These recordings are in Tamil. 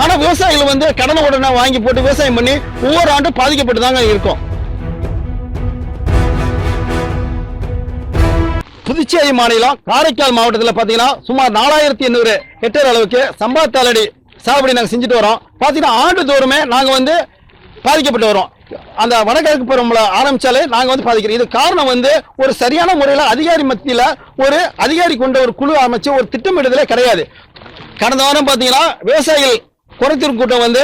ஆனா விவசாயிகள் வந்து கடனை உடனே வாங்கி போட்டு விவசாயம் பண்ணி ஒவ்வொரு ஆண்டும் பாதிக்கப்பட்டு தாங்க இருக்கும். புதுச்சேரி மாநிலம் காரைக்கால் மாவட்டத்தில் பார்த்தீங்கன்னா சுமார் 4800 ஹெக்டேர் அளவுக்கு சம்பா தாளடி சாகுபடி நாங்கள் செஞ்சுட்டு வரோம். பார்த்தீங்கன்னா ஆண்டுதோறுமே நாங்கள் வந்து பாதிக்கப்பட்டு வரோம். அந்த வடகிழக்கு பருவமழை ஆரம்பிச்சாலே நாங்கள் வந்து பாதிக்கிறோம். இது காரணம் வந்து ஒரு சரியான முறையில் அதிகாரி மத்தியில் ஒரு அதிகாரி கொண்ட ஒரு குழு அமைச்சு ஒரு திட்டமிடுதலே கிடையாது. கடந்த வாரம் பார்த்தீங்கன்னா விவசாயிகள் குறைத்தீர் கூட்டம் வந்து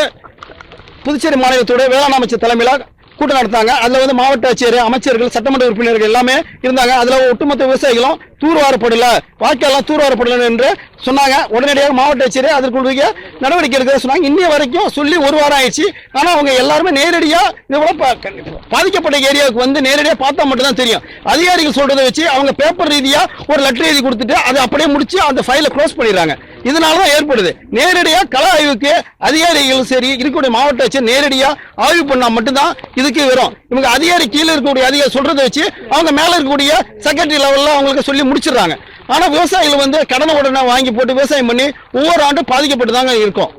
புதுச்சேரி மாநிலத்துடைய வேளாண் அமைச்சர் தலைமையில் கூட்டம் நடத்தாங்க. அதுல வந்து மாவட்ட ஆட்சியர், அமைச்சர்கள், சட்டமன்ற உறுப்பினர்கள் எல்லாமே இருந்தாங்க. அதுல ஒட்டுமொத்த விவசாயிகளும் தூர்வாரப்படல, வாய்க்காலாம் தூர்வாரப்படல என்று சொன்னாங்க. உடனடியாக மாவட்ட ஆட்சியர் அதற்குரிய நடவடிக்கை எடுக்க சொன்னாங்க. இன்னைய வரைக்கும் சொல்லி ஒரு வாரம் ஆயிடுச்சு. ஆனா அவங்க எல்லாருமே நேரடியா இதோட பாதிக்கப்பட்ட ஏரியாவுக்கு வந்து நேரடியா பார்த்தா மட்டும் தான் தெரியும். அதிகாரிகள் சொல்றதை வச்சு அவங்க பேப்பர் ரீதியா ஒரு லெட்டர் எழுதி கொடுத்துட்டு அதை அப்படியே முடிச்சு அந்த ஃபைலை க்ளோஸ் பண்ணிடுறாங்க. இதனாலதான் ஏற்படுது. நேரடியா கள ஆய்வுக்கு அதிகாரிகள் சரி இருக்கக்கூடிய மாவட்ட ஆட்சியர் நேரடியா ஆய்வு பண்ணா மட்டும்தான் இதுக்கு வரும். இவங்க அதிகாரி கீழே இருக்கக்கூடிய அதிகாரி சொல்றதை வச்சு அவங்க மேல இருக்கக்கூடிய செக்ரட்டரி லெவல்ல அவங்களுக்கு சொல்லி முடிச்சிடுறாங்க. ஆனா விவசாயிகள் வந்து கடனை உடனே வாங்கி போட்டு விவசாயம் பண்ணி ஒவ்வொரு ஆண்டும் பாதிக்கப்பட்டு தாங்க இருக்கும்.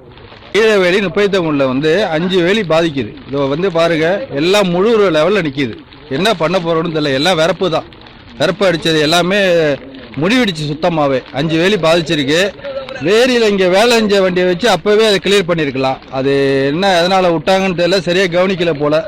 கீழவேலி 39 வந்து 5 வேலி பாதிக்குது. இதோ வந்து பாருங்க, எல்லாம் முழு லெவலில் நிற்கிது. என்ன பண்ண போறோம்னு தெரியல. எல்லாம் விறப்பு தான், விறப்பு அடிச்சது எல்லாமே முடிவெடிச்சு சுத்தமாகவே 5 வேலி பாதிச்சிருக்கு. வேரியில் இங்கே வேலை செஞ்ச வண்டியை வச்சு அப்போவே அதை கிளியர் பண்ணியிருக்கலாம். அது என்ன எதனால் விட்டாங்கன்னு தெரியல, சரியாக கவனிக்கல போல்.